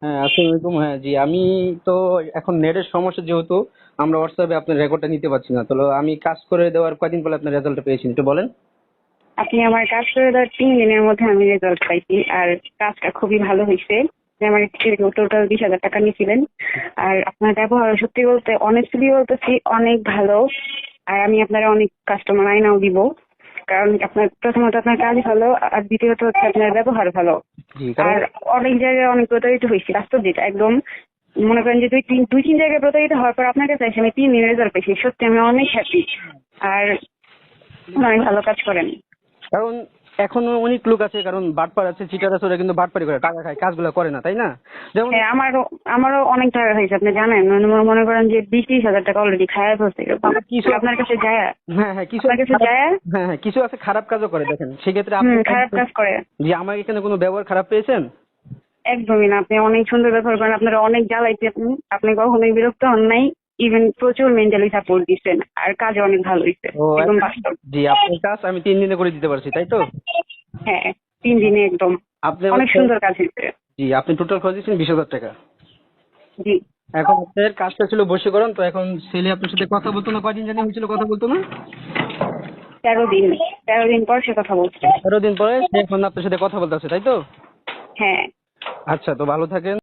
হ্যাঁ, আসসালামু আলাইকুম। হ্যাঁ জি, আমি তো এখন নেটের সমস্যা, যেহেতু আমরা হোয়াটসঅ্যাপে আপনার রেকর্ডটা নিতে পারছি না, তো আমি কাজ করে দেওয়ার কয়দিন পরে আপনার রেজাল্টটা পেয়েছেন একটু বলেন। আপনি আমার কাজ করে দেওয়ার 3 দিনের মধ্যে আমি রেজাল্ট পাইছি। আর কাজটা খুবই ভালো হয়েছে। যে আমার টোটাল 20,000 টাকা নিয়েছিলেন। আর আপনার ব্যবহার সত্যি বলতে অনেস্টলি বলতেছি অনেক ভালো। আর আমি আপনার অনেক কাস্টমার আইনাও দিব। কারণ আপনার প্রথমত আপনার কাজ ভালো, আর দ্বিতীয়ত হচ্ছে আপনার ব্যবহার ভালো। জি, কারণ আর অনেক জায়গায় অনেক প্রতারিত হয়েছি, বাস্তব যেটা একদম মনে করেন যে দুই তিন জায়গায় প্রতারিত হওয়ার পর আপনার কাছে এসে আমি 3 দিনের রেজাল্ট পেয়েছি। সত্যি আমি অনেক হ্যাপি। আর অনেক ভালো কাজ করেন। কারণ এখনো অনেক লোক আছে, কারণ বাটপার আছে, চিটার আছে, ওরা কিন্তু বাটপারি করে টাকা খায়, কাজগুলো করে না, তাই না? যেমন হ্যাঁ, আমারও অনেক টাকা হয়েছে, আপনি জানেন। মনে করেন যে 20-30 হাজার টাকা অলরেডি খায়া ফেলছে কিছু আপনার কাছে যায়। হ্যাঁ হ্যাঁ কিছু আপনার আছে কাছে খারাপ, যায়। হ্যাঁ হ্যাঁ কিছু আছে খারাপ কাজও করে, দেখেন সেক্ষেত্রে আপনি খারাপ কাজ করে। জি, আমার এখানে কোনো ব্যবহার খারাপ পেয়েছেন? একদমই না, আপনি অনেক সুন্দর ব্যবহার করেন। আপনারা অনেক জ্বালাইছে, আপনি কখনোই বিরক্ত হন নাই। ইভেন প্রচুর মেন্টালি সাপোর্ট দিচ্ছেন, আর কাজে অনেক ভালো হয়েছে। ও একদম আচ্ছা। বাস্তব। জি, আপনার কাজ আমি 3 দিনে করে দিতে পারছি, তাই তো? হ্যাঁ, 3 দিনে একদম আপনি অনেক হচ্ছে, সুন্দর কাজ হয়েছে। জি আপনি টোটাল খরচ দিচ্ছেন 20,000 টাকা। জি। এখন আপনার কাজটা ছিল বশীকরণ, তো এখন ছেলে আপনার সাথে কথা বলতো না, কয়দিন জানি হয়েছিল কথা বলতো না? 13 দিন। 13 দিন পর সে কথা বলছে। 13 দিন পরে সে এখন আপনার সাথে কথা বলতে আছে, তাই তো? হ্যাঁ। আচ্ছা, তো ভালো থাকেন।